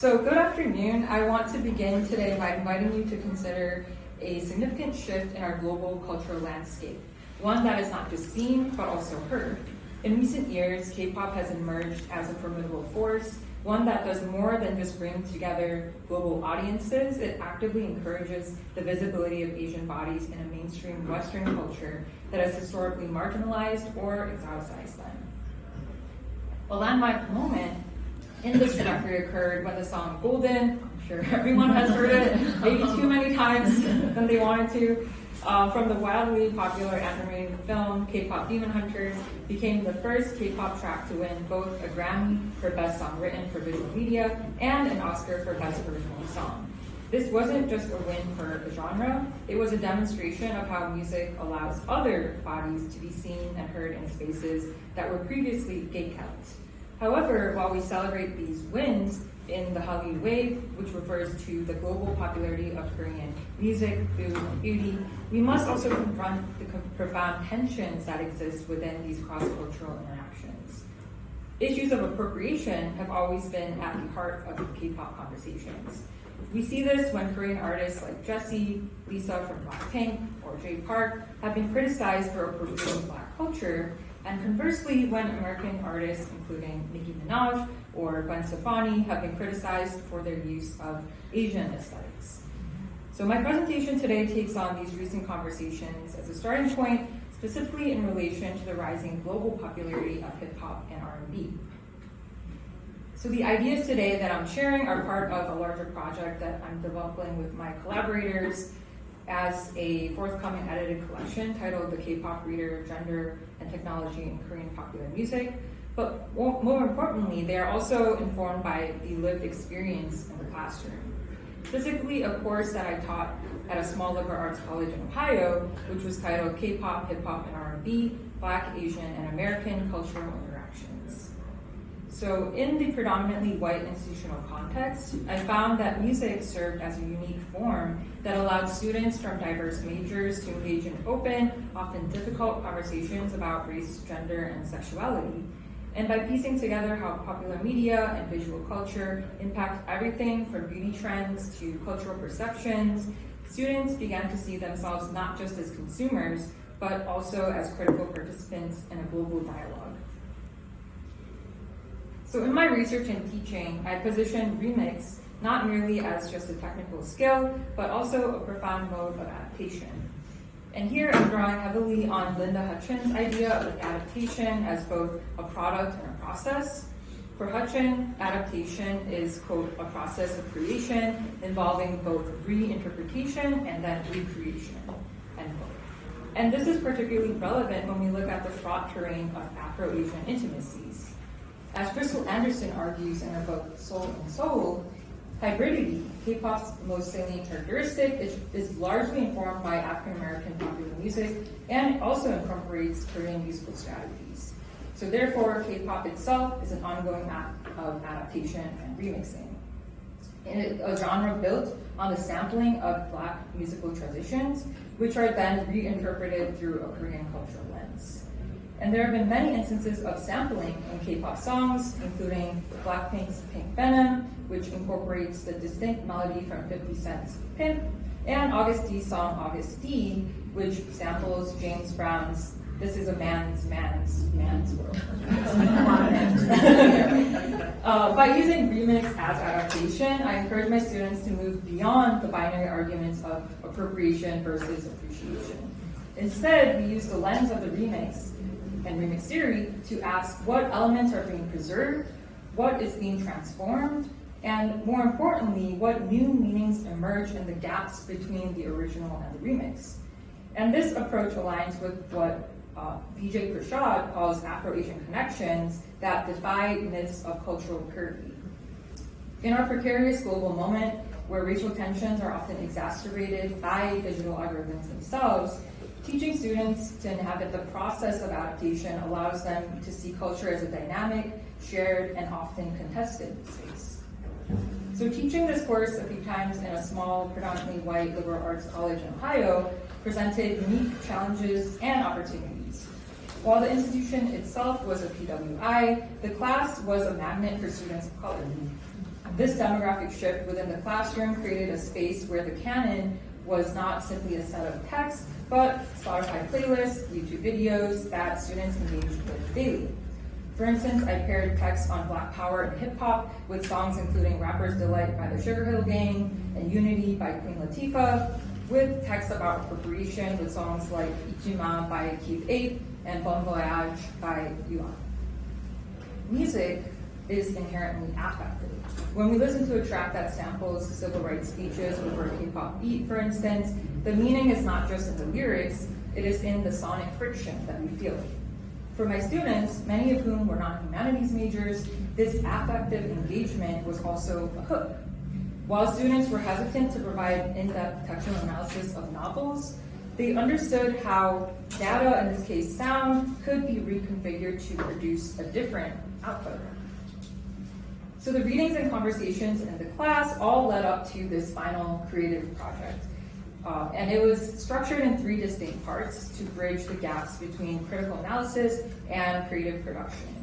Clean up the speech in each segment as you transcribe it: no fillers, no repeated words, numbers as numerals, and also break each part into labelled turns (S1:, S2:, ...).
S1: So good afternoon. I want to begin today by inviting you to consider a significant shift in our global cultural landscape, one that is not just seen, but also heard. In recent years, K-pop has emerged as a formidable force, one that does more than just bring together global audiences. It actively encourages the visibility of Asian bodies in a mainstream Western culture that has historically marginalized or exoticized them. A landmark moment in this trajectory occurred when the song Golden, I'm sure everyone has heard it, maybe too many times than they wanted to, from the wildly popular animated film K-pop Demon Hunters, became the first K-pop track to win both a Grammy for Best Song Written for Visual Media and an Oscar for Best Original Song. This wasn't just a win for the genre, it was a demonstration of how music allows other bodies to be seen and heard in spaces that were previously gate-kept. However, while we celebrate these wins in the Hallyu wave, which refers to the global popularity of Korean music, food, and beauty, we must also confront the profound tensions that exist within these cross-cultural interactions. Issues of appropriation have always been at the heart of K-pop conversations. We see this when Korean artists like Jessie, Lisa from Blackpink, or Jay Park have been criticized for appropriating Black culture, and conversely, when American artists, including Nicki Minaj or Gwen Stefani, have been criticized for their use of Asian aesthetics. So my presentation today takes on these recent conversations as a starting point, specifically in relation to the rising global popularity of hip-hop and R&B. So the ideas today that I'm sharing are part of a larger project that I'm developing with my collaborators as a forthcoming edited collection titled The K-Pop Reader, Gender and Technology in Korean Popular Music. But more importantly, they are also informed by the lived experience in the classroom. Specifically, a course that I taught at a small liberal arts college in Ohio, which was titled K-Pop, Hip-Hop, and R&B, Black, Asian, and American Cultural Interactions. So in the predominantly white institutional context, I found that music served as a unique form that allowed students from diverse majors to engage in open, often difficult conversations about race, gender, and sexuality. And by piecing together how popular media and visual culture impact everything from beauty trends to cultural perceptions, students began to see themselves not just as consumers, but also as critical participants in a global dialogue. So in my research and teaching, I position remix not merely as just a technical skill, but also a profound mode of adaptation. And here I'm drawing heavily on Linda Hutchin's idea of adaptation as both a product and a process. For Hutchin, adaptation is, quote, a process of creation involving both reinterpretation and then recreation, end quote. And this is particularly relevant when we look at the fraught terrain of Afro-Asian intimacies. As Crystal Anderson argues in her book Soul and Soul, hybridity, K-pop's most salient characteristic, is largely informed by African-American popular music and also incorporates Korean musical strategies. So therefore, K-pop itself is an ongoing act of adaptation and remixing. A genre built on the sampling of Black musical traditions, which are then reinterpreted through a Korean cultural lens. And there have been many instances of sampling in K-pop songs, including Blackpink's Pink Venom, which incorporates the distinct melody from 50 Cent's Pimp, and August D's song August D, which samples James Brown's This Is a Man's World. By using remix as adaptation, I encourage my students to move beyond the binary arguments of appropriation versus appreciation. Instead, we use the lens of the remix and remix theory to ask what elements are being preserved, what is being transformed, and more importantly, what new meanings emerge in the gaps between the original and the remix. And this approach aligns with what Vijay Prashad calls Afro-Asian connections that defy myths of cultural purity. In our precarious global moment, where racial tensions are often exacerbated by digital algorithms themselves, teaching students to inhabit the process of adaptation allows them to see culture as a dynamic, shared, and often contested space. So teaching this course a few times in a small, predominantly white liberal arts college in Ohio presented unique challenges and opportunities. While the institution itself was a PWI, the class was a magnet for students of color. This demographic shift within the classroom created a space where the canon was not simply a set of text, but Spotify playlists, YouTube videos that students engaged with daily. For instance, I paired text on Black Power and hip hop with songs including Rapper's Delight by the Sugar Hill Gang and Unity by Queen Latifah, with text about appropriation with songs like Ichima by Keith 8 and Bon Voyage by Yuan. Music is inherently affective. When we listen to a track that samples civil rights speeches over a K-pop beat, for instance, the meaning is not just in the lyrics, it is in the sonic friction that we feel. For my students, many of whom were non-humanities majors, this affective engagement was also a hook. While students were hesitant to provide in-depth textual analysis of novels, they understood how data, in this case sound, could be reconfigured to produce a different output. So the readings and conversations in the class all led up to this final creative project. And it was structured in 3 distinct parts to bridge the gaps between critical analysis and creative production.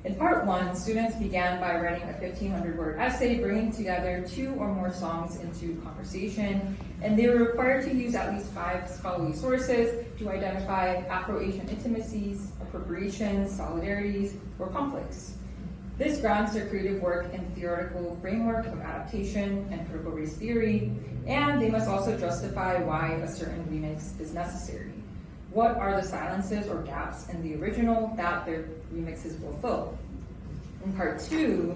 S1: In part 1, students began by writing a 1,500-word essay, bringing together 2 or more songs into conversation, and they were required to use at least 5 scholarly sources to identify Afro-Asian intimacies, appropriations, solidarities, or conflicts. This grounds their creative work in theoretical framework of adaptation and critical race theory, and they must also justify why a certain remix is necessary. What are the silences or gaps in the original that their remixes will fill? In part 2,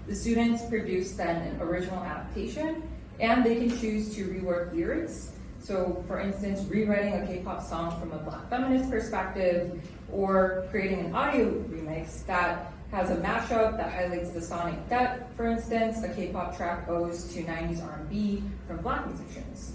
S1: the students produce then an original adaptation, and they can choose to rework lyrics. So for instance, rewriting a K-pop song from a Black feminist perspective, or creating an audio remix that has a mashup that highlights the sonic debt, for instance, a K-pop track owes to 90s R&B from Black musicians.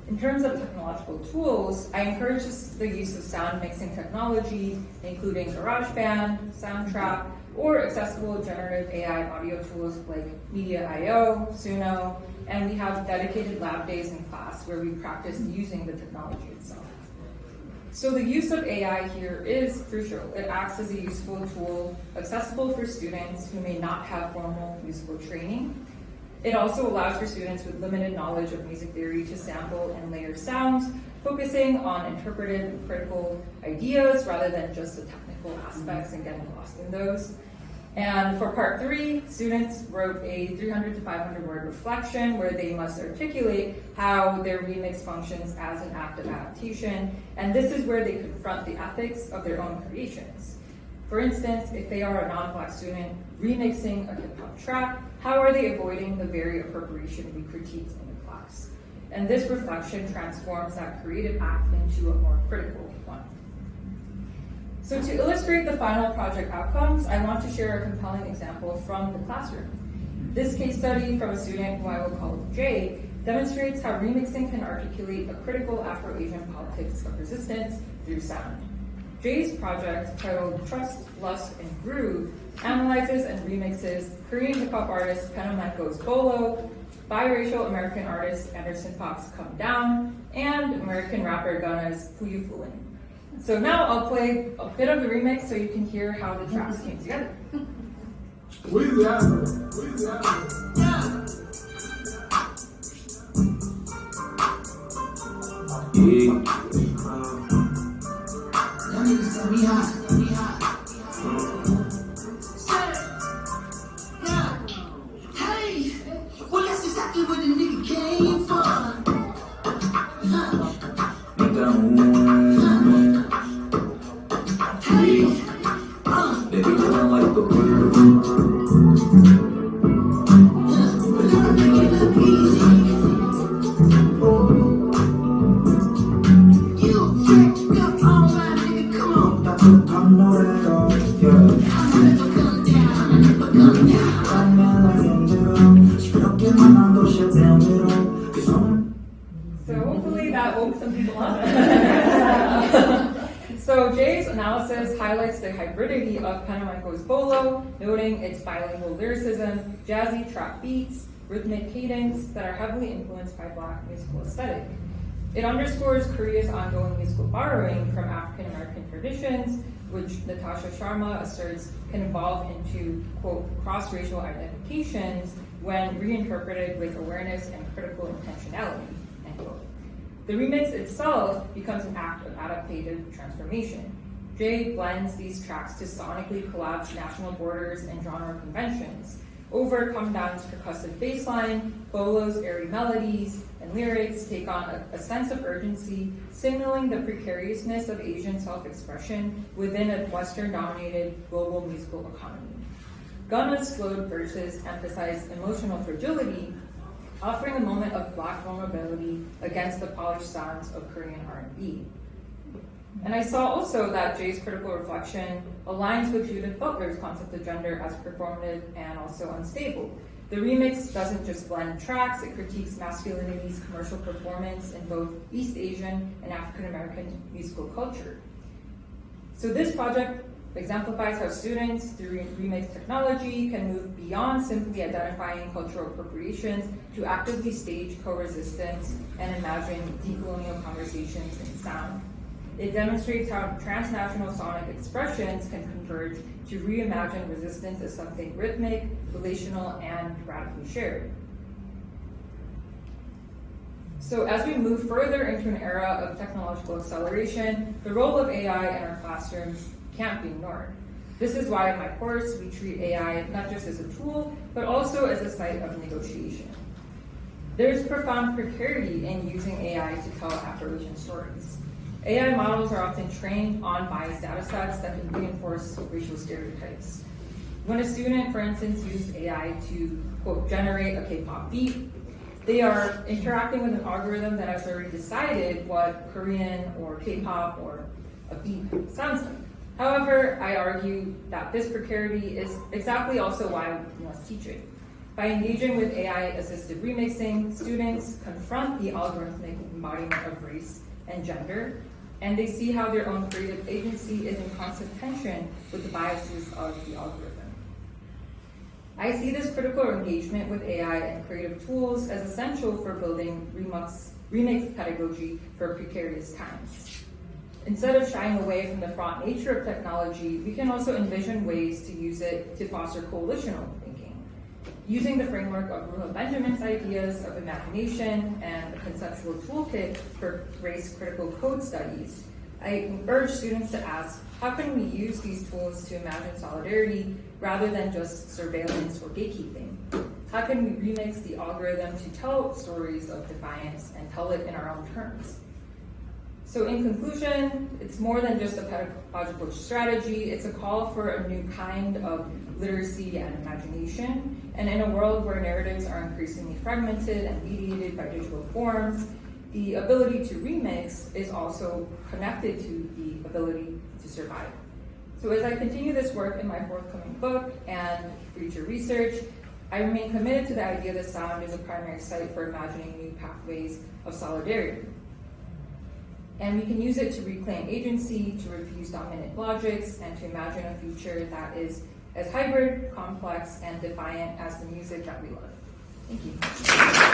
S1: In terms of technological tools, I encourage the use of sound mixing technology, including GarageBand, Soundtrap, or accessible generative AI audio tools like Media.io, Suno, and we have dedicated lab days in class where we practice using the technology itself. So the use of AI here is crucial. It acts as a useful tool accessible for students who may not have formal musical training. It also allows for students with limited knowledge of music theory to sample and layer sounds, focusing on interpretive and critical ideas rather than just the technical aspects and getting lost in those. And for part 3, students wrote a 300 to 500 word reflection where they must articulate how their remix functions as an act of adaptation. And this is where they confront the ethics of their own creations. For instance, if they are a non-Black student remixing a hip-hop track, how are they avoiding the very appropriation we critiqued in the class? And this reflection transforms that creative act into a more critical one. So to illustrate the final project outcomes, I want to share a compelling example from the classroom. This case study from a student who I will call Jay demonstrates how remixing can articulate a critical Afro-Asian politics of resistance through sound. Jay's project, titled Trust, Lust, and Groove, analyzes and remixes Korean hip-hop artist Penomenko's Bolo, biracial American artist Anderson .Paak's Come Down, and American rapper Gunna's Who You Foolin'. So now I'll play a bit of the remix so you can hear how the tracks came together.
S2: Hey, well that's exactly where the nigga came from.
S3: They be doing like the world.
S2: But never make it look easy. You drink up all right, nigga, come on.
S3: I know that all, yeah.
S2: I never come down, I never come down.
S1: So hopefully that woke some people up. So Jay's analysis highlights the hybridity of Penomenko's Bolo, noting its bilingual lyricism, jazzy trap beats, rhythmic cadence that are heavily influenced by Black musical aesthetic. It underscores Korea's ongoing musical borrowing from African American traditions, which Natasha Sharma asserts can evolve into, quote, cross-racial identifications when reinterpreted with awareness and critical intentionality, end quote. The remix itself becomes an act of adaptative transformation. Jay blends these tracks to sonically collapse national borders and genre conventions, overcome down's percussive bass line, Bolo's airy melodies, and lyrics take on a sense of urgency, signaling the precariousness of Asian self-expression within a Western-dominated global musical economy. Gunna's slowed verses emphasize emotional fragility, offering a moment of Black vulnerability against the polished sounds of Korean R&B. And I saw also that Jay's critical reflection aligns with Judith Butler's concept of gender as performative and also unstable. The remix doesn't just blend tracks, it critiques masculinity's commercial performance in both East Asian and African American musical culture. So this project exemplifies how students, through remix technology, can move beyond simply identifying cultural appropriations to actively stage co-resistance and imagine decolonial conversations in sound. It demonstrates how transnational sonic expressions can converge to reimagine resistance as something rhythmic, relational, and radically shared. So as we move further into an era of technological acceleration, the role of AI in our classrooms can't be ignored. This is why in my course we treat AI not just as a tool, but also as a site of negotiation. There's profound precarity in using AI to tell Afro-Asian stories. AI models are often trained on biased data sets that can reinforce racial stereotypes. When a student, for instance, uses AI to, quote, generate a K-pop beat, they are interacting with an algorithm that has already decided what Korean or K-pop or a beat sounds like. However, I argue that this precarity is exactly also why we must teach it. By engaging with AI-assisted remixing, students confront the algorithmic embodiment of race and gender, and they see how their own creative agency is in constant tension with the biases of the algorithm. I see this critical engagement with AI and creative tools as essential for building remix pedagogy for precarious times. Instead of shying away from the fraught nature of technology, we can also envision ways to use it to foster coalitional thinking. Using the framework of Ruha Benjamin's ideas of imagination and a conceptual toolkit for race-critical code studies, I urge students to ask, how can we use these tools to imagine solidarity rather than just surveillance or gatekeeping? How can we remix the algorithm to tell stories of defiance and tell it in our own terms? So in conclusion, it's more than just a pedagogical strategy, it's a call for a new kind of literacy and imagination. And in a world where narratives are increasingly fragmented and mediated by digital forms, the ability to remix is also connected to the ability to survive. So as I continue this work in my forthcoming book and future research, I remain committed to the idea that sound is a primary site for imagining new pathways of solidarity. And we can use it to reclaim agency, to refuse dominant logics, and to imagine a future that is as hybrid, complex, and defiant as the music that we love. Thank you.